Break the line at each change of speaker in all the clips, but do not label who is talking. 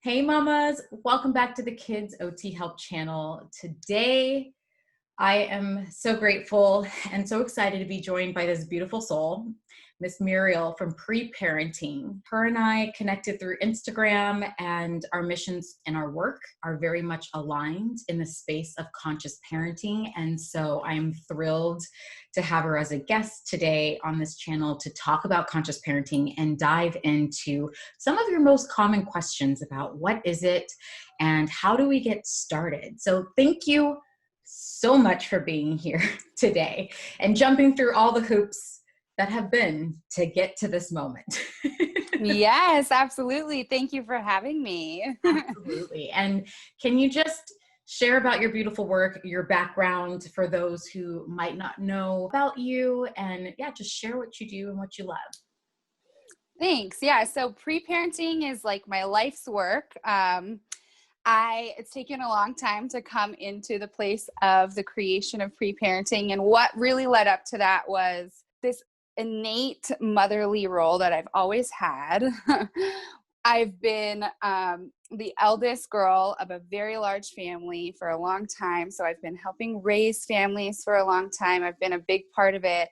Hey mamas, welcome back to the Kids OT Help channel. Today, I am so grateful and so excited to be joined by this beautiful soul, Miss Muriel from Pre-Parenting. Her and I connected through Instagram, and our missions and our work are very much aligned in the space of conscious parenting. And so I'm thrilled to have her as a guest today on this channel to talk about conscious parenting and dive into some of your most common questions about what is it and how do we get started. So thank you so much for being here today and jumping through all the hoops that have been to get to this moment.
Yes, absolutely. Thank you for having me.
Absolutely. And can you just share about your beautiful work, your background for those who might not know about you, and just share what you do and what you love.
Thanks. Yeah. So pre-parenting is like my life's work. It's taken a long time to come into the place of the creation of pre-parenting. And what really led up to that was this innate motherly role that I've always had. I've been the eldest girl of a very large family for a long time. So I've been helping raise families for a long time. I've been a big part of it.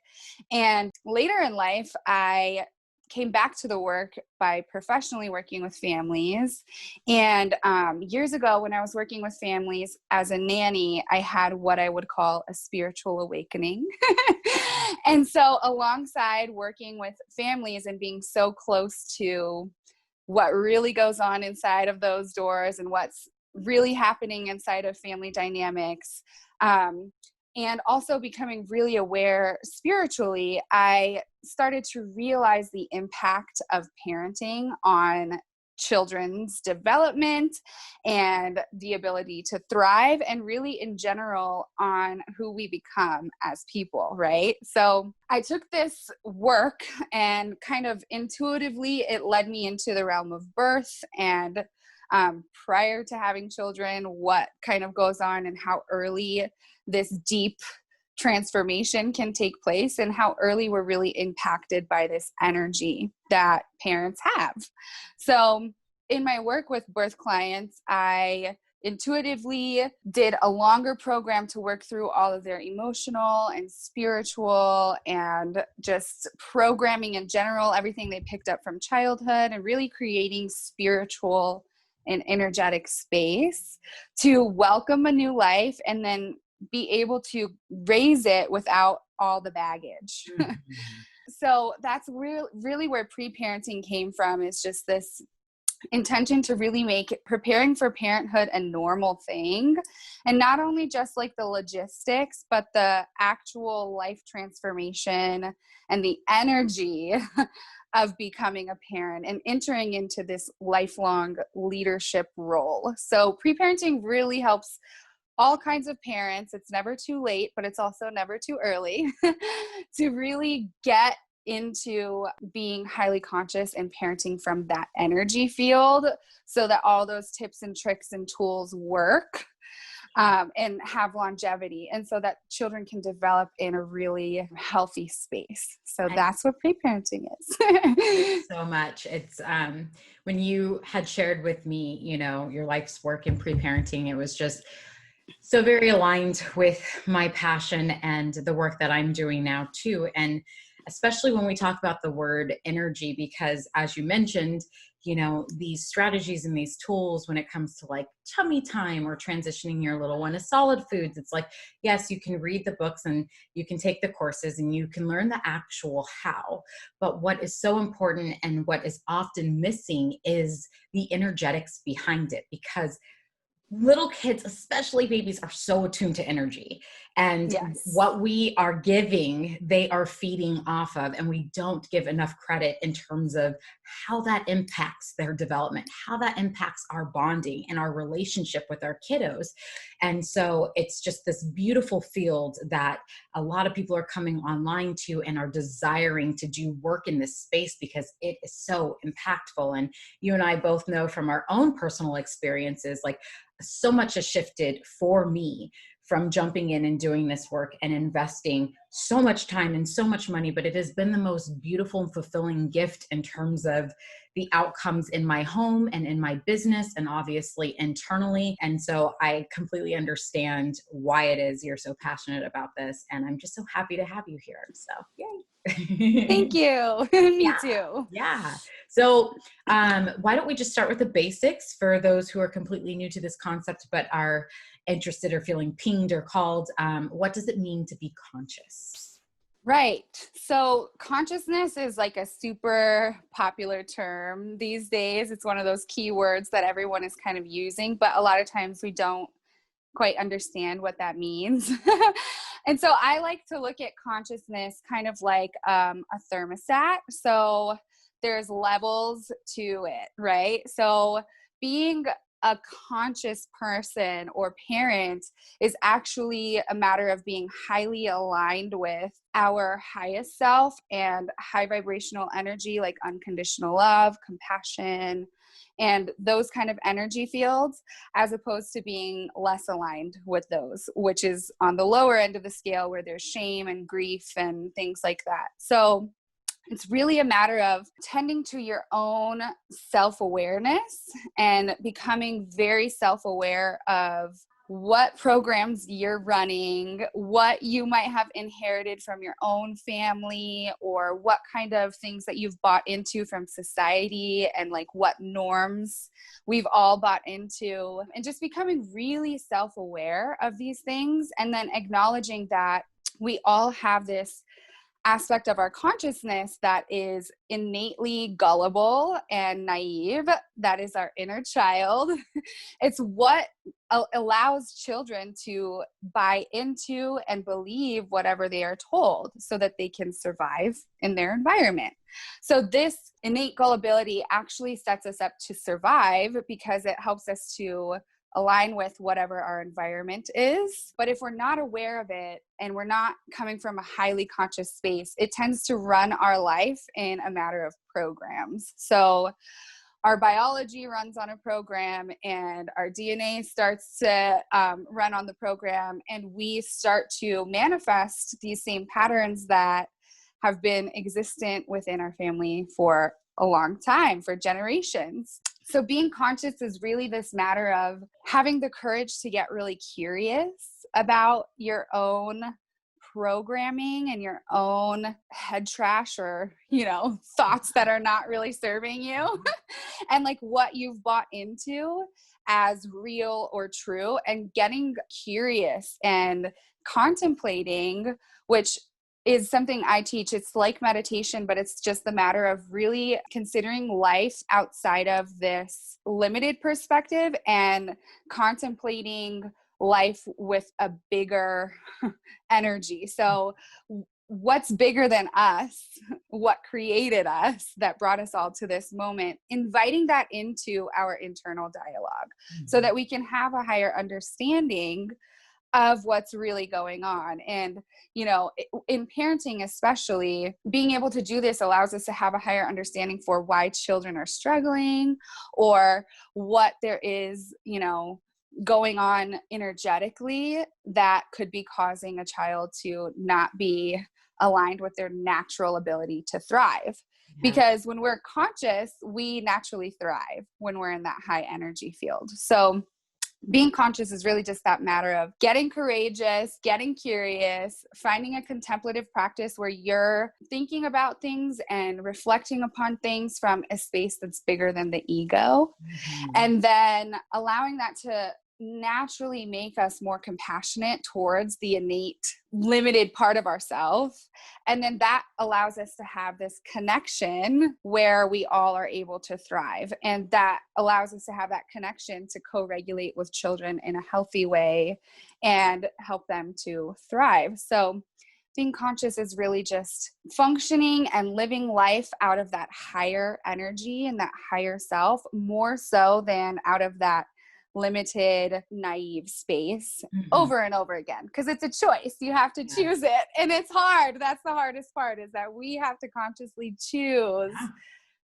And later in life, I came back to the work by professionally working with families. And years ago, when I was working with families as a nanny, I had what I would call a spiritual awakening. And so alongside working with families and being so close to what really goes on inside of those doors and what's really happening inside of family dynamics, and also becoming really aware spiritually, I started to realize the impact of parenting on children's development and the ability to thrive, and really in general on who we become as people, right? So I took this work and kind of intuitively it led me into the realm of birth and prior to having children, what kind of goes on and how early this deep transformation can take place and how early we're really impacted by this energy that parents have. So in my work with birth clients, I intuitively did a longer program to work through all of their emotional and spiritual and just programming in general, everything they picked up from childhood, and really creating spiritual and energetic space to welcome a new life and then be able to raise it without all the baggage. Mm-hmm. So that's really where pre-parenting came from, is just this intention to really make preparing for parenthood a normal thing. And not only just like the logistics, but the actual life transformation and the energy of becoming a parent and entering into this lifelong leadership role. So pre-parenting really helps all kinds of parents. It's never too late, but it's also never too early to really get into being highly conscious and parenting from that energy field so that all those tips and tricks and tools work and have longevity, and so that children can develop in a really healthy space. So that's what pre-parenting is.
So much. It's when you had shared with me, your life's work in pre-parenting, it was just so very aligned with my passion and the work that I'm doing now too. And especially when we talk about the word energy, because as you mentioned, these strategies and these tools when it comes to like tummy time or transitioning your little one to solid foods, it's like, yes, you can read the books and you can take the courses and you can learn the actual how. But what is so important and what is often missing is the energetics behind it, because little kids, especially babies, are so attuned to energy, and yes, what we are giving, they are feeding off of, and we don't give enough credit in terms of how that impacts their development, how that impacts our bonding and our relationship with our kiddos. And so it's just this beautiful field that a lot of people are coming online to and are desiring to do work in this space because it is so impactful. And you and I both know from our own personal experiences, like so much has shifted for me from jumping in and doing this work and investing so much time and so much money, but it has been the most beautiful and fulfilling gift in terms of the outcomes in my home and in my business and obviously internally. And so I completely understand why it is you're so passionate about this. And I'm just so happy to have you here. So
Thank
yay.
you. Me
Yeah.
too.
Yeah. So why don't we just start with the basics for those who are completely new to this concept, but are interested or feeling pinged or called. What does it mean to be conscious?
Right. So consciousness is like a super popular term these days. It's one of those keywords that everyone is kind of using, but a lot of times we don't quite understand what that means. And so I like to look at consciousness kind of like a thermostat. So there's levels to it, right? So being a conscious person or parent is actually a matter of being highly aligned with our highest self and high vibrational energy, like unconditional love, compassion, and those kind of energy fields, as opposed to being less aligned with those, which is on the lower end of the scale where there's shame and grief and things like that. So it's really a matter of tending to your own self-awareness and becoming very self-aware of what programs you're running, what you might have inherited from your own family, or what kind of things that you've bought into from society, and like what norms we've all bought into, and just becoming really self-aware of these things, and then acknowledging that we all have this aspect of our consciousness that is innately gullible and naive. That is our inner child. It's what allows children to buy into and believe whatever they are told so that they can survive in their environment. So this innate gullibility actually sets us up to survive because it helps us to align with whatever our environment is. But if we're not aware of it and we're not coming from a highly conscious space, it tends to run our life in a matter of programs. So our biology runs on a program, and our DNA starts to run on the program, and we start to manifest these same patterns that have been existent within our family for a long time, for generations. So being conscious is really this matter of having the courage to get really curious about your own programming and your own head trash, or, thoughts that are not really serving you and like what you've bought into as real or true, and getting curious and contemplating, which is something I teach. It's like meditation, but it's just the matter of really considering life outside of this limited perspective and contemplating life with a bigger energy. So what's bigger than us? What created us that brought us all to this moment? Inviting that into our internal dialogue so that we can have a higher understanding of what's really going on. And, in parenting, especially, being able to do this allows us to have a higher understanding for why children are struggling, or what there is, going on energetically that could be causing a child to not be aligned with their natural ability to thrive. Yeah. Because when we're conscious, we naturally thrive when we're in that high energy field. So being conscious is really just that matter of getting courageous, getting curious, finding a contemplative practice where you're thinking about things and reflecting upon things from a space that's bigger than the ego. Mm-hmm. And then allowing that to naturally make us more compassionate towards the innate limited part of ourselves. And then that allows us to have this connection where we all are able to thrive. And that allows us to have that connection to co-regulate with children in a healthy way and help them to thrive. So being conscious is really just functioning and living life out of that higher energy and that higher self, more so than out of that limited, naive space over and over again, because it's a choice. You have to choose it, and it's hard. That's the hardest part, is that we have to consciously choose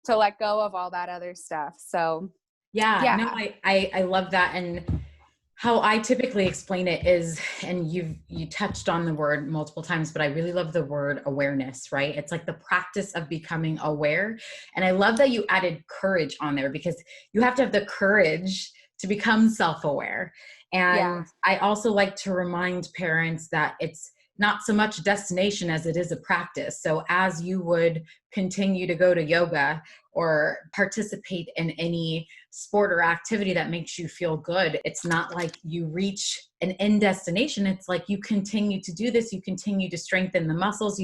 to let go of all that other stuff. So
no, I love that. And How I typically explain it is, and you touched on the word multiple times, but I really love the word awareness, right? It's like the practice of becoming aware. And I love that you added courage on there, because you have to have the courage to become self-aware.
Yeah.
And I also like to remind parents that it's not so much destination as it is a practice. So as you would continue to go to yoga or participate in any sport or activity that makes you feel good, it's not like you reach an end destination. It's like you continue to do this, you continue to strengthen the muscles,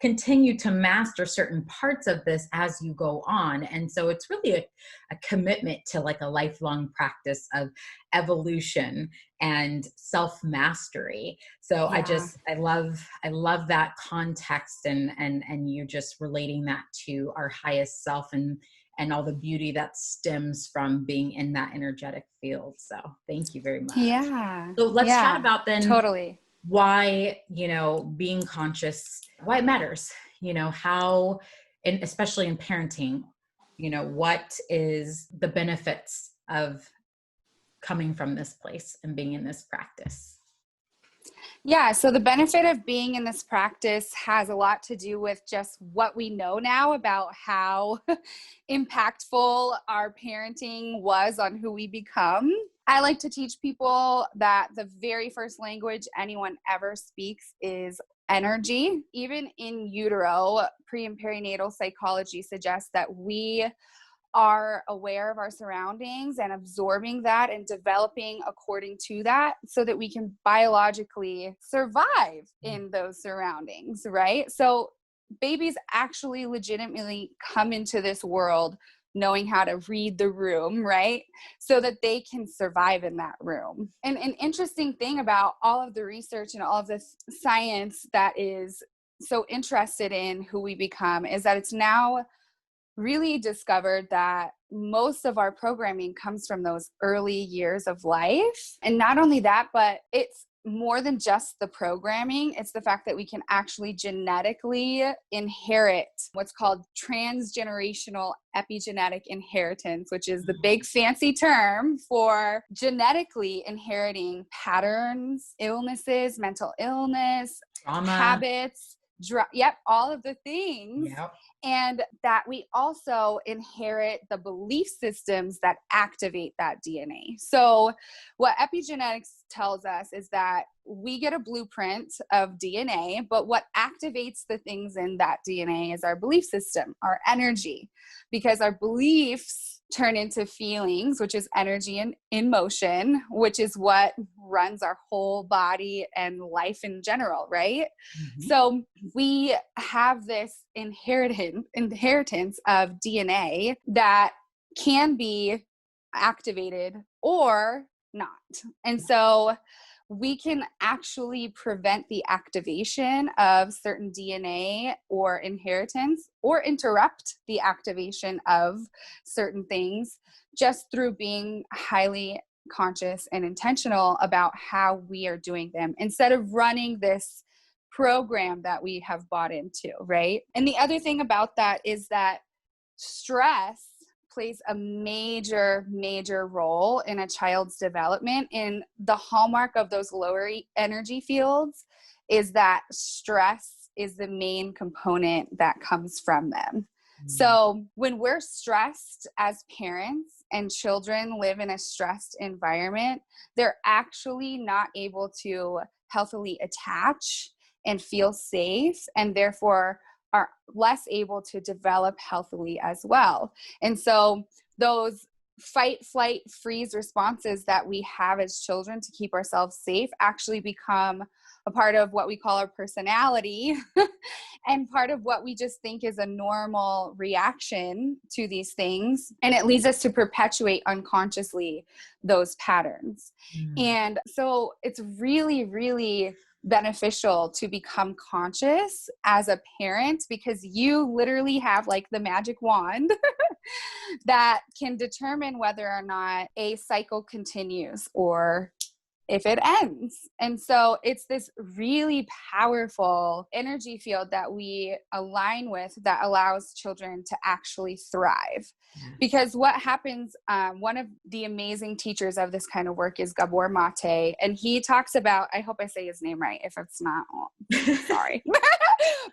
continue to master certain parts of this as you go on. And so it's really a commitment to like a lifelong practice of evolution and self-mastery. So
Yeah.
I love that context, and you just relating that to our highest self, and all the beauty that stems from being in that energetic field. So thank you very much.
Yeah.
So let's chat
Yeah.
about then
Totally.
why, being conscious, why it matters, how, and especially in parenting, what is the benefits of coming from this place and being in this practice?
Yeah, so the benefit of being in this practice has a lot to do with just what we know now about how impactful our parenting was on who we become. I like to teach people that the very first language anyone ever speaks is energy. Even in utero, pre and perinatal psychology suggests that we are aware of our surroundings and absorbing that and developing according to that so that we can biologically survive in those surroundings, right? So babies actually legitimately come into this world knowing how to read the room, right? So that they can survive in that room. And an interesting thing about all of the research and all of this science that is so interested in who we become is that it's now really discovered that most of our programming comes from those early years of life. And not only that, but it's more than just the programming. It's the fact that we can actually genetically inherit what's called transgenerational epigenetic inheritance, which is the big fancy term for genetically inheriting patterns, illnesses, mental illness,
Trauma.
habits, all of the things.
Yep.
And that we also inherit the belief systems that activate that DNA. So what epigenetics tells us is that we get a blueprint of DNA, but what activates the things in that DNA is our belief system, our energy, because our beliefs turn into feelings, which is energy in motion, which is what runs our whole body and life in general, right? Mm-hmm. So we have this inheritance of DNA that can be activated or not. And so we can actually prevent the activation of certain DNA or inheritance, or interrupt the activation of certain things just through being highly conscious and intentional about how we are doing them, instead of running this program that we have bought into, right? And the other thing about that is that stress plays a major, major role in a child's development. And the hallmark of those lower energy fields is that stress is the main component that comes from them. Mm-hmm. So when we're stressed as parents and children live in a stressed environment, they're actually not able to healthily attach and feel safe, and therefore are less able to develop healthily as well. And so those fight, flight, freeze responses that we have as children to keep ourselves safe actually become a part of what we call our personality and part of what we just think is a normal reaction to these things. And it leads us to perpetuate unconsciously those patterns. And so it's really, really beneficial to become conscious as a parent, because you literally have like the magic wand that can determine whether or not a cycle continues or if it ends. And so it's this really powerful energy field that we align with that allows children to actually thrive.
Yeah.
Because what happens, one of the amazing teachers of this kind of work is Gabor Mate, and he talks about, I hope I say his name right. If it's not, sorry.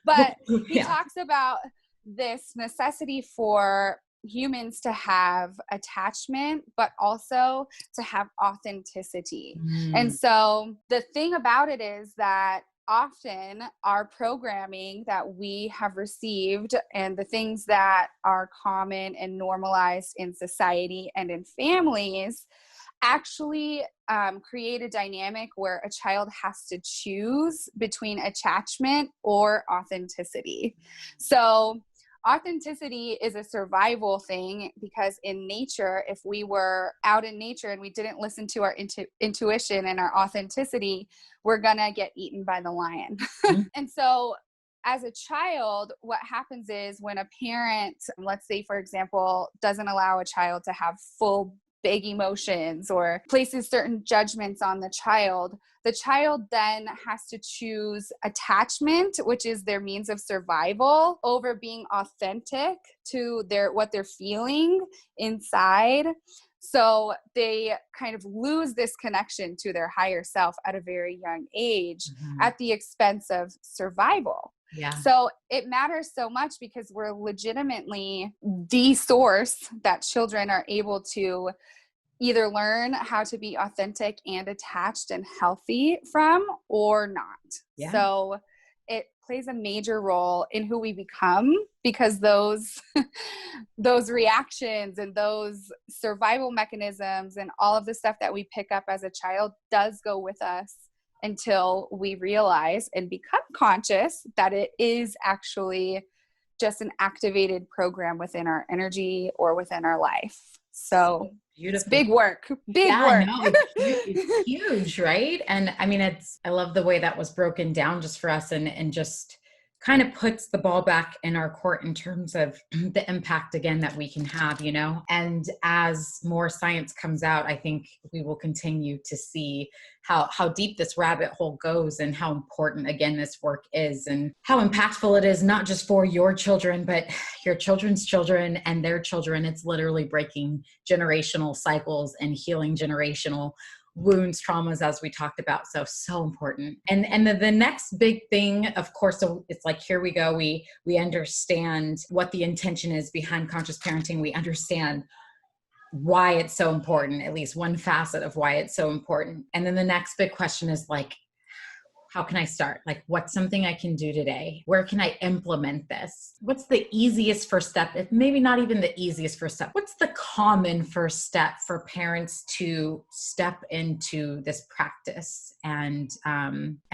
But he talks about this necessity for humans to have attachment, but also to have authenticity. And so the thing about it is that often our programming that we have received and the things that are common and normalized in society and in families actually create a dynamic where a child has to choose between attachment or authenticity. So authenticity is a survival thing, because in nature, if we were out in nature and we didn't listen to our intuition and our authenticity, we're gonna get eaten by the lion. And so as a child, what happens is when a parent, let's say, for example, doesn't allow a child to have full big emotions or places certain judgments on the child then has to choose attachment, which is their means of survival, over being authentic to what they're feeling inside. So they kind of lose this connection to their higher self at a very young age at the expense of survival. Yeah. So it matters so much because we're legitimately the source that children are able to either learn how to be authentic and attached and healthy from, or not. Yeah. So it plays a major role in who we become, because those reactions and those survival mechanisms and all of the stuff that we pick up as a child does go with us until we realize and become conscious that it is actually just an activated program within our energy or within our life. So beautiful. It's big work. Big work.
No, it's huge, right? And I mean, I love the way that was broken down just for us, and just kind of puts the ball back in our court in terms of the impact, again, that we can have, and as more science comes out, I think we will continue to see how deep this rabbit hole goes, and how important, again, this work is, and how impactful it is, not just for your children, but your children's children and their children. It's literally breaking generational cycles and healing generational wounds, traumas, as we talked about. So important. And the next big thing, of course, so it's like, here we go. We understand what the intention is behind conscious parenting. We understand why it's so important, at least one facet of why it's so important. And then the next big question is like, how can I start? Like, what's something I can do today? Where can I implement this? What's the easiest first step? If maybe not even the easiest first step, what's the common first step for parents to step into this practice and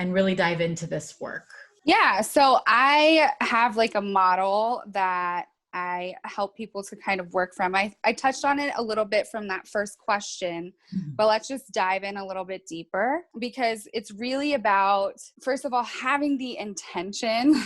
really dive into this work?
Yeah. So I have like a model that I help people to kind of work from. I touched on it a little bit from that first question, but let's just dive in a little bit deeper, because it's really about, first of all, having the intention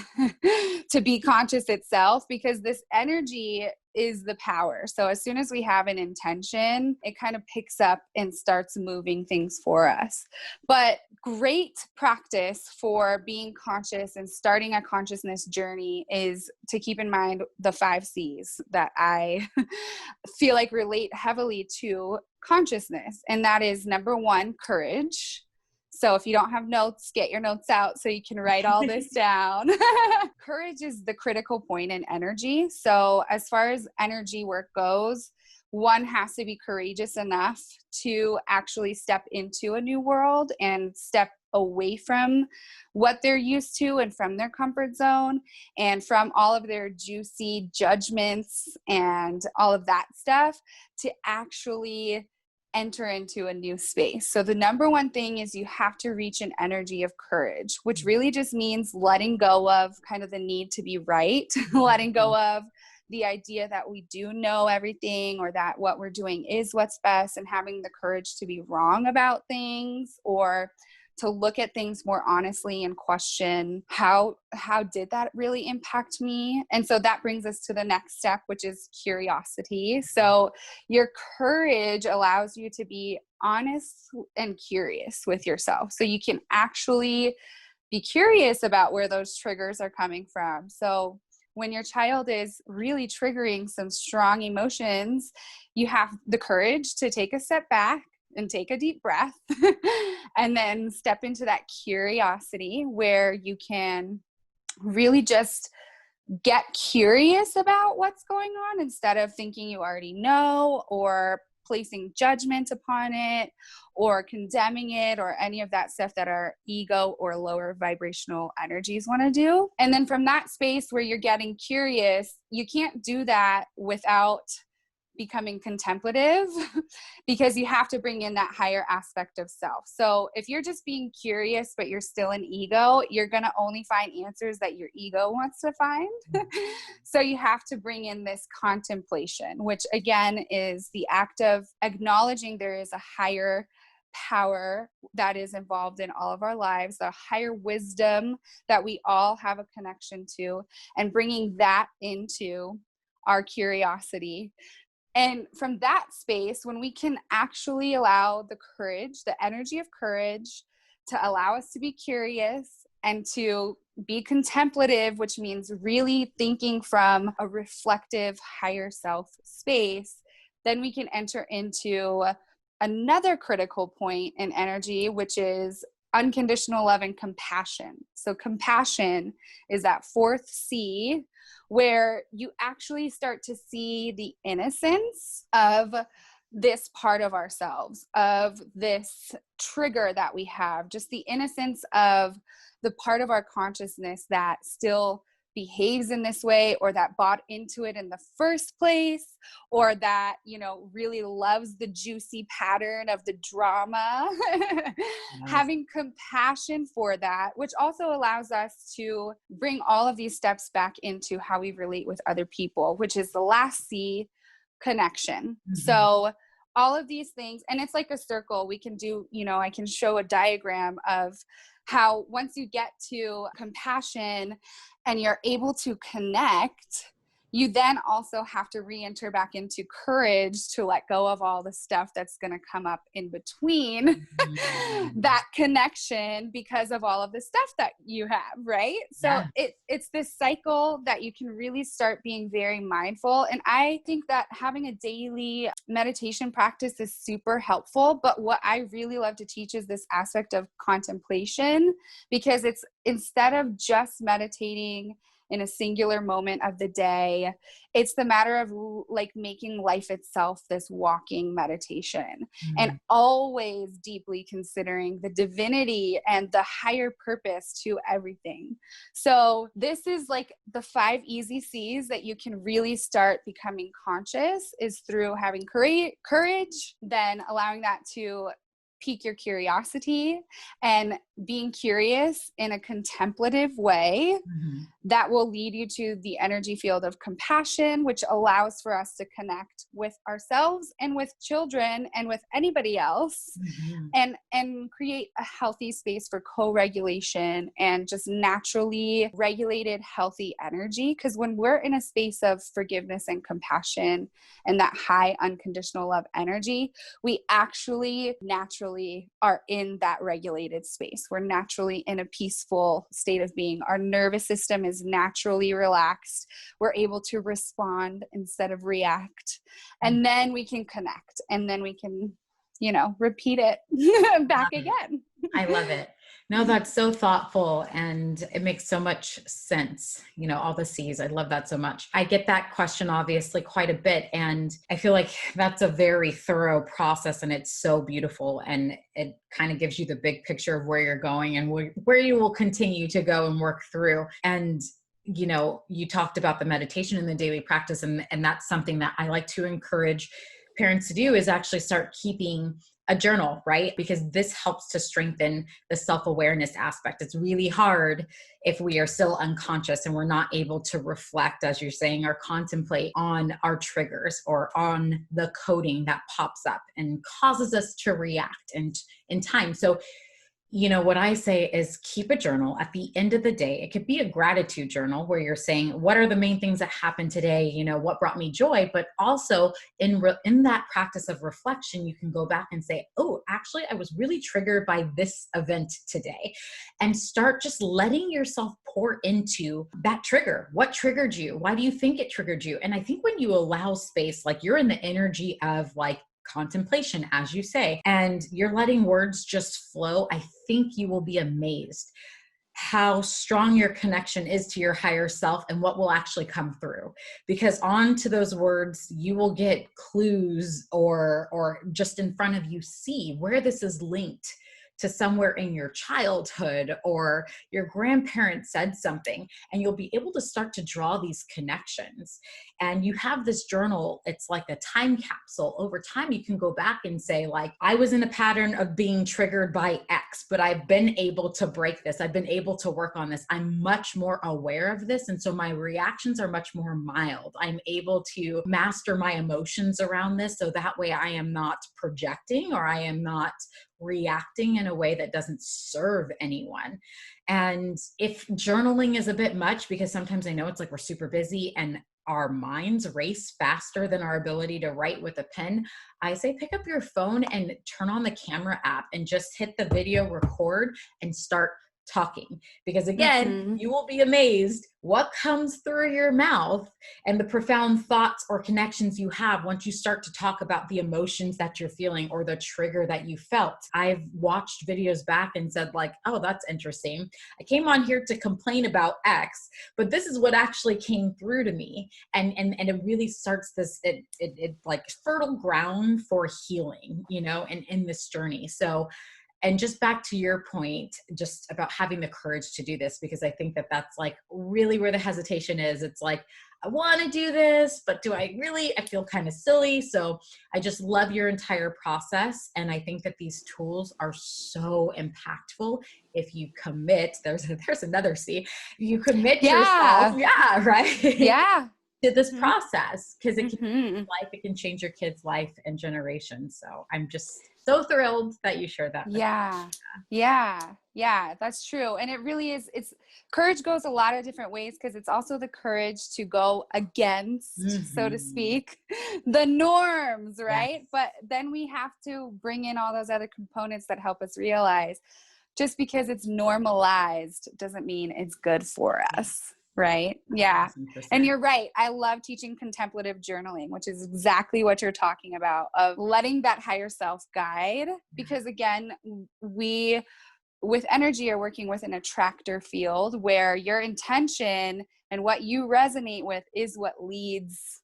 to be conscious itself, because this energy is the power. So as soon as we have an intention, it kind of picks up and starts moving things for us. But great practice for being conscious and starting a consciousness journey is to keep in mind the 5 C's that I feel like relate heavily to consciousness. And that is, number 1, courage. So if you don't have notes, get your notes out so you can write all this down. Courage is the critical point in energy. So as far as energy work goes, one has to be courageous enough to actually step into a new world and step away from what they're used to and from their comfort zone and from all of their juicy judgments and all of that stuff, to actually enter into a new space. So the number 1 thing is you have to reach an energy of courage, which really just means letting go of kind of the need to be right, letting go of the idea that we do know everything or that what we're doing is what's best, and having the courage to be wrong about things, or to look at things more honestly and question how did that really impact me? And so that brings us to the next step, which is curiosity. So your courage allows you to be honest and curious with yourself. So you can actually be curious about where those triggers are coming from. So when your child is really triggering some strong emotions, you have the courage to take a step back and take a deep breath and then step into that curiosity where you can really just get curious about what's going on instead of thinking you already know or placing judgment upon it or condemning it or any of that stuff that our ego or lower vibrational energies want to do. And then from that space where you're getting curious, you can't do that without becoming contemplative because you have to bring in that higher aspect of self. So if you're just being curious, but you're still an ego, you're going to only find answers that your ego wants to find. So you have to bring in this contemplation, which again is the act of acknowledging there is a higher power that is involved in all of our lives, a higher wisdom that we all have a connection to, and bringing that into our curiosity. And from that space, when we can actually allow the courage, the energy of courage, to allow us to be curious and to be contemplative, which means really thinking from a reflective higher self space, then we can enter into another critical point in energy, which is unconditional love and compassion. So compassion is that fourth C, where you actually start to see the innocence of this part of ourselves, of this trigger that we have, just the innocence of the part of our consciousness that still behaves in this way, or that bought into it in the first place, or that, you know, really loves the juicy pattern of the drama. Having compassion for that, which also allows us to bring all of these steps back into how we relate with other people, which is the last C, connection. So all of these things, and it's like a circle. We can do, you know, I can show a diagram of how once you get to compassion and you're able to connect, you then also have to re-enter back into courage to let go of all the stuff that's going to come up in between that connection because of all of the stuff that you have, right? So it's this cycle that you can really start being very mindful. And I think that having a daily meditation practice is super helpful. But what I really love to teach is this aspect of contemplation, because it's instead of just meditating in a singular moment of the day, it's the matter of like making life itself this walking meditation, and always deeply considering the divinity and the higher purpose to everything. So this is like the 5 easy C's that you can really start becoming conscious, is through having courage, then allowing that to pique your curiosity and being curious in a contemplative way that will lead you to the energy field of compassion, which allows for us to connect with ourselves and with children and with anybody else, and create a healthy space for co-regulation and just naturally regulated, healthy energy. Because when we're in a space of forgiveness and compassion and that high unconditional love energy, we actually naturally are in that regulated space. We're naturally in a peaceful state of being. Our nervous system is naturally relaxed. We're able to respond instead of react. And then we can connect, and then we can, you know, repeat it back again.
I love it. No, that's so thoughtful, and it makes so much sense. You know, all the C's. I love that so much. I get that question obviously quite a bit, and I feel like that's a very thorough process, and it's so beautiful, and it kind of gives you the big picture of where you're going and where you will continue to go and work through. And you know, you talked about the meditation and the daily practice, and that's something that I like to encourage parents to do, is actually start keeping a journal, right? Because this helps to strengthen the self-awareness aspect. It's really hard if we are still unconscious and we're not able to reflect, as you're saying, or contemplate on our triggers or on the coding that pops up and causes us to react in time. So what I say is keep a journal at the end of the day. It could be a gratitude journal where you're saying, what are the main things that happened today? What brought me joy? But also in that practice of reflection, you can go back and say, oh, actually, I was really triggered by this event today, and start just letting yourself pour into that trigger. What triggered you? Why do you think it triggered you? And I think when you allow space, like you're in the energy of like contemplation, as you say, and you're letting words just flow, I think you will be amazed how strong your connection is to your higher self and what will actually come through. Because on to those words, you will get clues or just in front of you see where this is linked to somewhere in your childhood, or your grandparents said something, and you'll be able to start to draw these connections. And you have this journal, it's like a time capsule. Over time, you can go back and say, like, I was in a pattern of being triggered by X, but I've been able to break this. I've been able to work on this. I'm much more aware of this. And so my reactions are much more mild. I'm able to master my emotions around this. So that way I am not projecting, or I am not reacting in a way that doesn't serve anyone. And if journaling is a bit much, because sometimes I know it's like we're super busy and our minds race faster than our ability to write with a pen, I say pick up your phone and turn on the camera app and just hit the video record and start talking. Because again, you will be amazed what comes through your mouth and the profound thoughts or connections you have once you start to talk about the emotions that you're feeling or the trigger that you felt. I've watched videos back and said, like, oh, that's interesting. I came on here to complain about X, but this is what actually came through to me. And it really starts this, it like fertile ground for healing, and in this journey. So, and just back to your point, just about having the courage to do this, because I think that that's like really where the hesitation is. It's like, I want to do this, but do I really? I feel kind of silly. So I just love your entire process. And I think that these tools are so impactful if you commit. There's another C. You commit yourself. Yeah, right.
Yeah.
To this process, because it can change your life, it can change your kid's life and generations. So I'm just so thrilled that you shared that.
Yeah, that's true. And it really is, courage goes a lot of different ways, because it's also the courage to go against, so to speak, the norms, right? Yes. But then we have to bring in all those other components that help us realize just because it's normalized doesn't mean it's good for us. Right. Yeah. 100%. And you're right. I love teaching contemplative journaling, which is exactly what you're talking about, of letting that higher self guide. Because again, we with energy are working with an attractor field where your intention and what you resonate with is what leads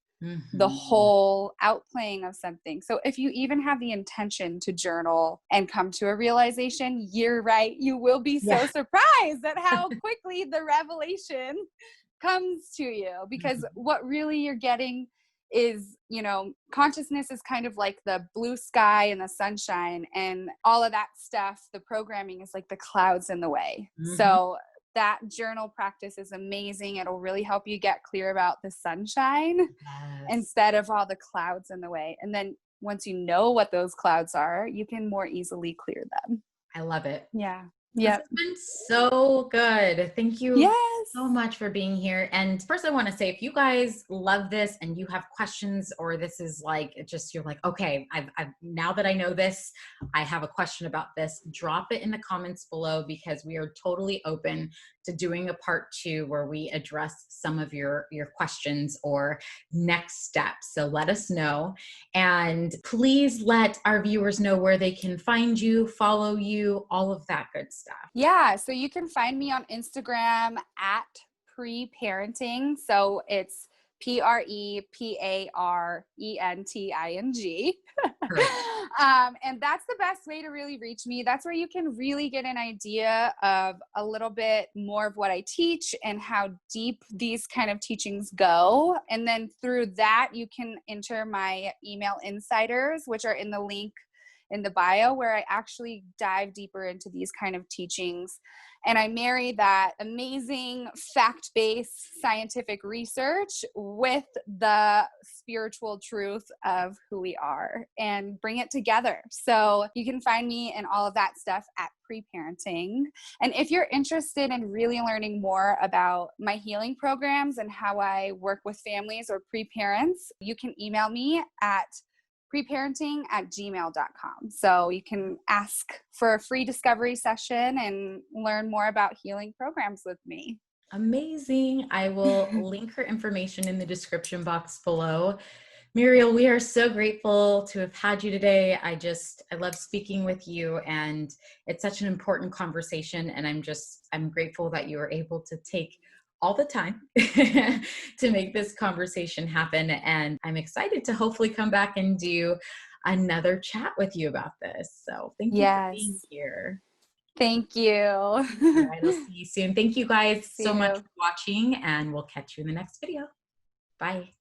the whole outplaying of something. So if you even have the intention to journal and come to a realization, you're right, you will be so surprised at how quickly the revelation comes to you. Because what really you're getting is, consciousness is kind of like the blue sky and the sunshine, and all of that stuff, the programming is like the clouds in the way. So that journal practice is amazing. It'll really help you get clear about the sunshine instead of all the clouds in the way. And then once you know what those clouds are, you can more easily clear them.
I love it.
Yeah.
Yeah. It's been so good. Thank you so much for being here. And first I want to say, if you guys love this and you have questions, or this is like, just, you're like, okay, I've now that I know this, I have a question about this, drop it in the comments below, because we are totally open to doing a part 2 where we address some of your questions or next steps. So let us know. And please let our viewers know where they can find you, follow you, all of that good stuff.
Yeah. So you can find me on Instagram at Preparenting. So it's PREPARENTING. And that's the best way to really reach me. That's where you can really get an idea of a little bit more of what I teach and how deep these kind of teachings go. And then through that, you can enter my email insiders, which are in the link in the bio where I actually dive deeper into these kind of teachings. And I marry that amazing fact-based scientific research with the spiritual truth of who we are and bring it together. So you can find me in all of that stuff at Pre-Parenting. And if you're interested in really learning more about my healing programs and how I work with families or pre-parents, you can email me at preparenting@gmail.com. So you can ask for a free discovery session and learn more about healing programs with me.
Amazing. I will link her information in the description box below. Muriel, we are so grateful to have had you today. I love speaking with you, and it's such an important conversation. And I'm grateful that you were able to take all the time to make this conversation happen. And I'm excited to hopefully come back and do another chat with you about this. So thank you for being
Yes.
here.
Thank you.
All right, I'll see you soon. Thank you guys
See
so much
you.
for watching, and we'll catch you in the next video. Bye.